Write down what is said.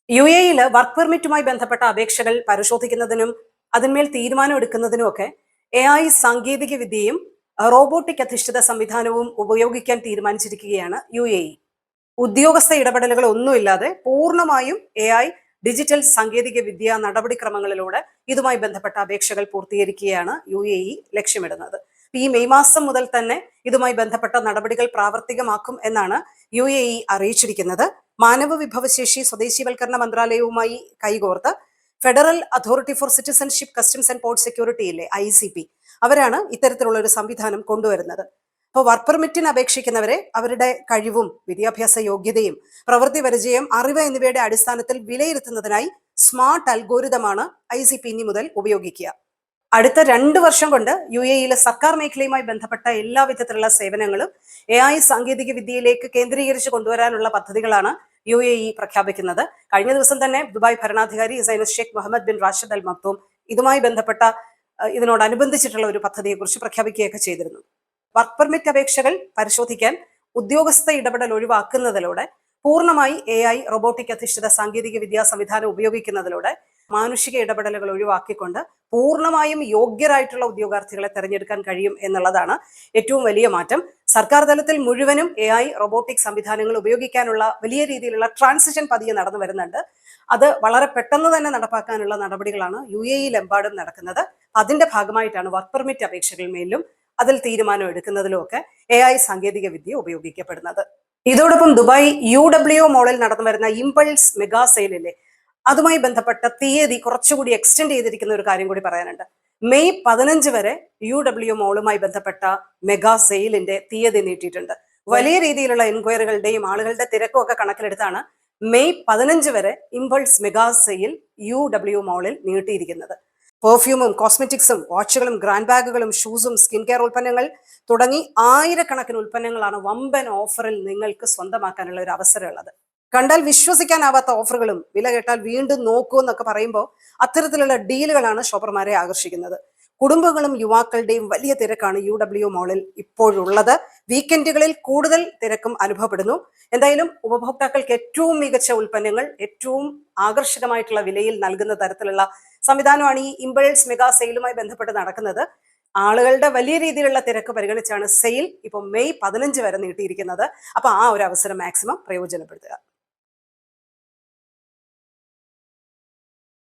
UAE-യിൽ work പെർമിറ്റുമായി ബന്ധപ്പെട്ട അപേക്ഷകൾ പരിശോധിക്കുന്നതിനും അതിന്മേൽ തീരുമാനം എടുക്കുന്നതിനുമൊക്കെ AI സാങ്കേതിക വിദ്യയും റോബോട്ടിക് അധിഷ്ഠിത സംവിധാനവും ഉപയോഗിക്കാൻ തീരുമാനിച്ചിരിക്കുകയാണ് UAE. ഉദ്യോഗസ്ഥ ഇടപെടലുകൾ ഒന്നുമില്ലാതെ പൂർണ്ണമായും AI ഡിജിറ്റൽ സാങ്കേതിക വിദ്യ നടപടിക്രമങ്ങളിലൂടെ ഇതുമായി ബന്ധപ്പെട്ട അപേക്ഷകൾ പൂർത്തീകരിക്കുകയാണ് UAE ലക്ഷ്യമിടുന്നത്. ഈ മെയ് മാസം മുതൽ തന്നെ ഇതുമായി ബന്ധപ്പെട്ട നടപടികൾ പ്രാവർത്തികമാക്കും എന്നാണ് UAE അറിയിച്ചിരിക്കുന്നത്. മാനവ വിഭവശേഷി സ്വദേശീവൽക്കരണ മന്ത്രാലയവുമായി കൈകോർത്ത് federal authority for citizenship customs and port സെക്യൂരിറ്റിയിലെ ICP അവരാണ് ഇത്തരത്തിലുള്ള ഒരു സംവിധാനം കൊണ്ടുവരുന്നത്. അപ്പോൾ വർക്ക് പെർമിറ്റിന് അപേക്ഷിക്കുന്നവരെ അവരുടെ കഴിവും വിദ്യാഭ്യാസ യോഗ്യതയും പ്രവൃത്തി പരിചയം അറിവ് എന്നിവയുടെ അടിസ്ഥാനത്തിൽ വിലയിരുത്തുന്നതിനായി സ്മാർട്ട് അൽഗോരിതമാണ് ICP ഇനി മുതൽ ഉപയോഗിക്കുക. അടുത്ത 2 വർഷം കൊണ്ട് UAE-യിലെ സർക്കാർ മേഖലയുമായി ബന്ധപ്പെട്ട എല്ലാ വിധത്തിലുള്ള സേവനങ്ങളും AI സാങ്കേതിക വിദ്യയിലേക്ക് കേന്ദ്രീകരിച്ച് കൊണ്ടുവരാനുള്ള പദ്ധതികളാണ് UAE പ്രഖ്യാപിക്കുന്നത്. കഴിഞ്ഞ ദിവസം തന്നെ ദുബായ് ഭരണാധികാരി സൈനസ് Sheikh Mohammed bin Rashid Al Maktoum ഇതുമായി ബന്ധപ്പെട്ട ഇതിനോടനുബന്ധിച്ചിട്ടുള്ള ഒരു പദ്ധതിയെക്കുറിച്ച് പ്രഖ്യാപിക്കുകയൊക്കെ ചെയ്തിരുന്നു. വർക്ക് പെർമിറ്റ് അപേക്ഷകൾ പരിശോധിക്കാൻ ഉദ്യോഗസ്ഥ ഇടപെടൽ ഒഴിവാക്കുന്നതിലൂടെ പൂർണ്ണമായി AI റോബോട്ടിക് അധിഷ്ഠിത സാങ്കേതിക വിദ്യാ സംവിധാനം ഉപയോഗിക്കുന്നതിലൂടെ മാനുഷിക ഇടപെടലുകൾ ഒഴിവാക്കിക്കൊണ്ട് പൂർണ്ണമായും യോഗ്യരായിട്ടുള്ള ഉദ്യോഗാർത്ഥികളെ തെരഞ്ഞെടുക്കാൻ കഴിയും എന്നുള്ളതാണ് ഏറ്റവും വലിയ മാറ്റം. സർക്കാർ തലത്തിൽ മുഴുവനും AI റോബോട്ടിക് സംവിധാനങ്ങൾ ഉപയോഗിക്കാനുള്ള വലിയ രീതിയിലുള്ള ട്രാൻസിഷൻ പതിയെ നടന്നു വരുന്നുണ്ട്. അത് വളരെ പെട്ടെന്ന് തന്നെ നടപ്പാക്കാനുള്ള നടപടികളാണ് UAE-ലെമ്പാടും നടക്കുന്നത്. അതിന്റെ ഭാഗമായിട്ടാണ് വർക്ക് പെർമിറ്റ് അപേക്ഷകൾ മേലും അതിൽ തീരുമാനം എടുക്കുന്നതിലും ഒക്കെ AI സാങ്കേതിക വിദ്യ ഉപയോഗിക്കപ്പെടുന്നത്. ഇതോടൊപ്പം ദുബായ് UWO മോളിൽ നടന്നു വരുന്ന ഇമ്പൾസ് മെഗാ സെയിലിലെ അതുമായി ബന്ധപ്പെട്ട തീയതി കുറച്ചുകൂടി എക്സ്റ്റെൻഡ് ചെയ്തിരിക്കുന്ന ഒരു കാര്യം കൂടി പറയാനുണ്ട്. മെയ് 15 വരെ UWO മോളുമായി ബന്ധപ്പെട്ട മെഗാ സെയിലിന്റെ തീയതി നീട്ടിയിട്ടുണ്ട്. വലിയ രീതിയിലുള്ള എൻക്വയറികളുടെയും ആളുകളുടെ തിരക്കും ഒക്കെ കണക്കിലെടുത്താണ് മെയ് 15 വരെ ഇമ്പൾസ് മെഗാ സെയിൽ UWO മോളിൽ നീട്ടിയിരിക്കുന്നത്. പെർഫ്യൂമും കോസ്മെറ്റിക്സും വാച്ചുകളും ഗ്രാൻഡ് ബാഗുകളും ഷൂസും സ്കിൻ കെയർ ഉൽപ്പന്നങ്ങൾ തുടങ്ങി ആയിരക്കണക്കിന് ഉൽപ്പന്നങ്ങളാണ് വമ്പൻ ഓഫറിൽ നിങ്ങൾക്ക് സ്വന്തമാക്കാനുള്ള ഒരു അവസരമുള്ളത്. കണ്ടാൽ വിശ്വസിക്കാനാവാത്ത ഓഫറുകളും വില കേട്ടാൽ വീണ്ടും നോക്കൂ എന്നൊക്കെ പറയുമ്പോൾ അത്തരത്തിലുള്ള ഡീലുകളാണ് ഷോപ്പർമാരെ ആകർഷിക്കുന്നത്. കുടുംബങ്ങളും യുവാക്കളുടെയും വലിയ തിരക്കാണ് UWO മോളിൽ ഇപ്പോഴുള്ളത്. വീക്കെൻഡുകളിൽ കൂടുതൽ തിരക്കും അനുഭവപ്പെടുന്നു. എന്തായാലും ഉപഭോക്താക്കൾക്ക് ഏറ്റവും മികച്ച ഉൽപ്പന്നങ്ങൾ ഏറ്റവും ആകർഷകമായിട്ടുള്ള വിലയിൽ നൽകുന്ന തരത്തിലുള്ള സംവിധാനമാണ് ഈ ഇമ്പൾസ് മെഗാ സെയിലുമായി ബന്ധപ്പെട്ട് നടക്കുന്നത്. ആളുകളുടെ വലിയ രീതിയിലുള്ള തിരക്ക് പരിഗണിച്ചാണ് സെയിൽ ഇപ്പോൾ മെയ് 15 വരെ നീട്ടിയിരിക്കുന്നത്. അപ്പൊ ആ ഒരു അവസരം മാക്സിമം പ്രയോജനപ്പെടുത്തുക.